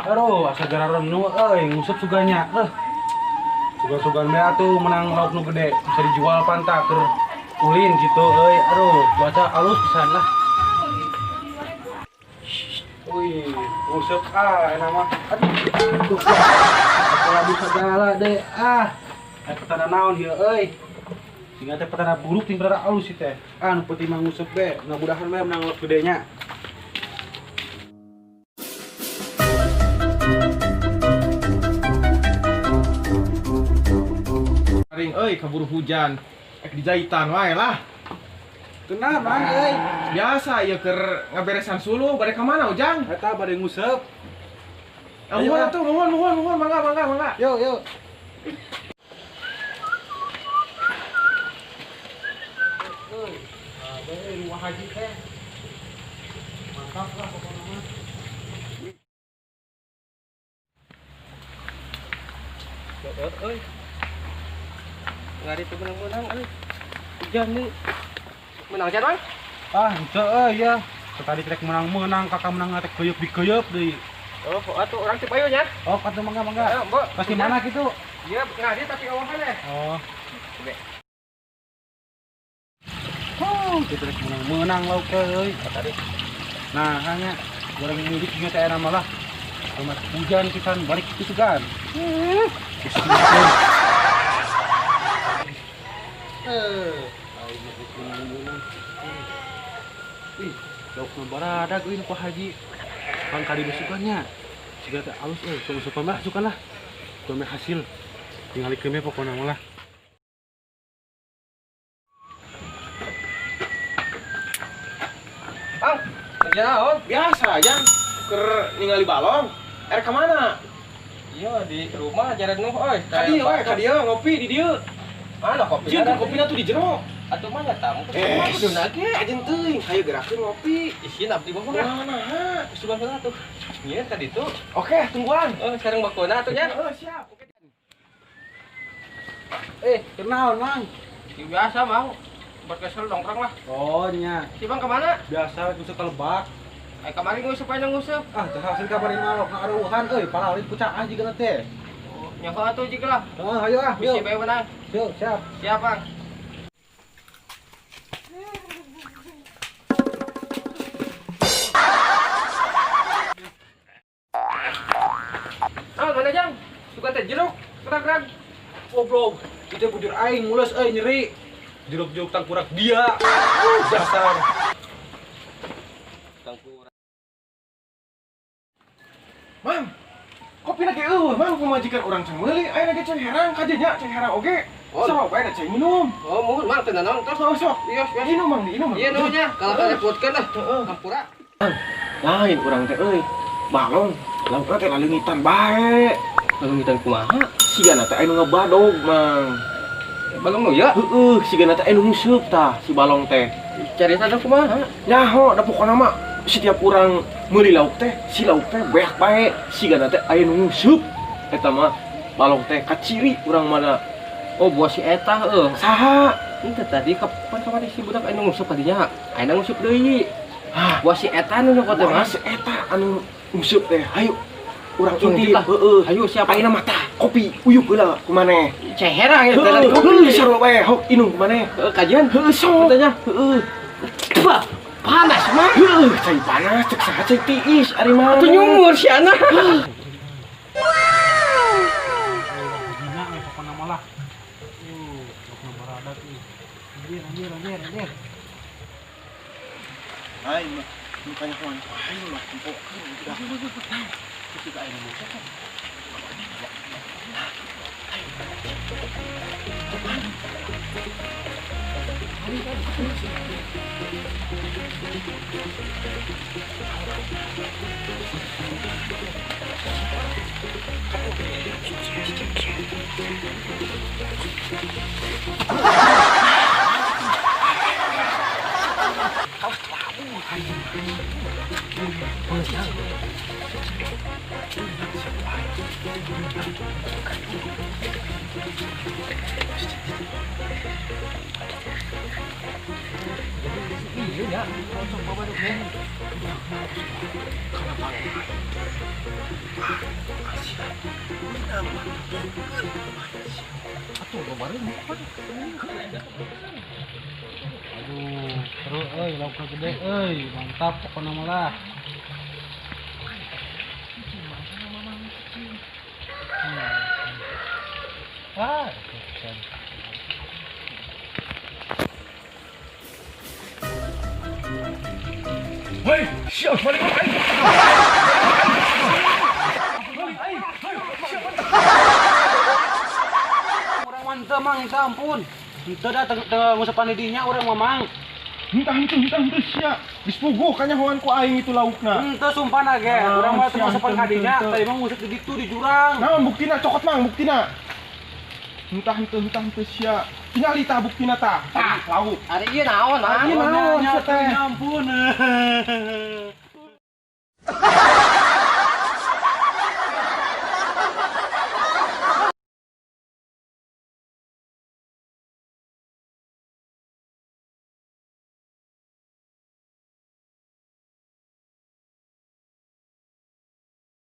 Aduh, asa gara renu ngusep suganya. Sugan-sugan bea tuh menang lauk nu gede, bisa dijual pantak keur ulin gitu Aduh, cuaca alus pisan lah. Wih, ngusep enak mah. Aduh. Kalau bisa segala deh. Petana naon ieu Singa teh petana buruk ting petana alus teh. Nu penting mah ngusep be, mudah-mudahan we menang lauk gedenya. Ring kaburu hujan. Di jahitan wae lah. Kenapa man Biasa ieu keur ngaberesan suluh bade ka mana Ujang? Eta bade ngusep. Mohon atuh, mohon, mangga. Yuk. Rumah haji teh. Mantap lah pokoknya mah. Ngari teu menang-menang hujan nih. Menang can Bang? Henteu ya. Tadi trek menang-menang, kakak menang teh geuyeub deui. Oh, atuh urang teh payu nya. Oh, atuh mangga. Ya, Mbok. Pasti mana gitu? Iya, ngari tapi awahan deh. Oh. Kita trek menang lauk teh euy. Tadi. Nah, hanya goreng mudik nya teh enak malah. Amat hujan pisan balik kitu sugan. Lauk nu baradag euy Pak Haji. Kang kali besukannya. Siga teh alus sukan lah. Tuh hasil. Tingalikeun we pokona mah lah. Bang, kerja naon? Biasa Jang. Keur ningali balong. Ka mana? Iya, di rumah jaran nuh Ka dieu ngopi di dieu. Mana kopi? Jeung kopina tuh di jero. Atuh mah nya tamu. Kudu nage ajeun teuing. Hayu gerakeun ngopi. Isin abdi mah Nah, sugan heula tuh. Ieu tadi tuh. oke, tungguan. Sekarang bakuna atuh nya. Siap. Kenaon, Mang? Biasa, Bang. Buat kesel nongkrong lah. Oh, nya. Si Bang kemana? Biasa ngusep ka Lebak. Kemarin ngusep aja ngusep. Teh hasil kabarin malok ngaruhan paralit pucak aja geuna teh. Nyaho atuh jig lah. Hayu Bisi bae menang. Yuk, siap. Siap, Bang. Mana Jang? Suka teh jeruk, gerak-gerak. Oh, bro. Kita bujur aing mulus nyeri. Jeruk-jeruk tangkurak dia. Dasar. Mang, kopi lagi Mang pemajikan orang ceng meuli, aya lagi ceng herang kajanya ceng herang oge. Sok bae da ceng minum. Oh, mohon Mang teu naon tos. Sok. Iya, Minum Mang, minum. iya nuhnya. Kalau kalian buatkeun lah. Hampura. Lain urang teh balong, laukna teh laleungitan bae. Laleungitan kumaha? Sigana teh anu ngabadog, Mang. Balong nu ya? Heeh, sigana teh anu nguseup tah si balong teh. Carita teh kumaha? Nyaho da pokona mah setiap urang meuli lauk teh, si lauk teh beak bae. Sigana teh aya nu nguseup. Eta mah balong teh kaciri urang mana. Oh, buah si eta Saha? Itu tadi kapan kamari si budak anu nguseup kadinya. Ayeuna nguseup deui. Hah, Buah si eta nu nyokot teh Mas. si eta anu nguseup teh. Hayu. Urang Intip intip. lah. Heeh. Hayu siapa? Ayeuna mah tah kopi uyuk heula kumaneh. Ceherang ya Heeh, dalam kopi. sarua bae hok inung kumaneh. Kajian Heeh, sok. katanya. Heeh. Bah, panas mah. Heeh, cai panas cek saha cai tiis ari mah. Atuh nyumur si anak. Gina pokona mah lah. Lauk nu baradag Anjir. Hai, mukanya kawan. Ayo lah, empuk. Kita ayo dulu. Atuh babareun. Aduh, terus lauk gede mantap pokoknya malah. Ah, Hei, siap balik balik. orang mantap mang, minta ampun. Itu dah ngusapan didinya orang mamang. Hentah siap. Dispuguh kanyahoan ku aing itu laukna. Itu sumpah nage, orang mah teu ngusapan kadinya, tadi mah ngusap di ditu di jurang. Nah, buktina cokot mang, buktina. Hentah siap. Tinggal tah buktina tah. Tah, lauk. Ari ieu naon, Ayo Mang? naon, teh. Ampun.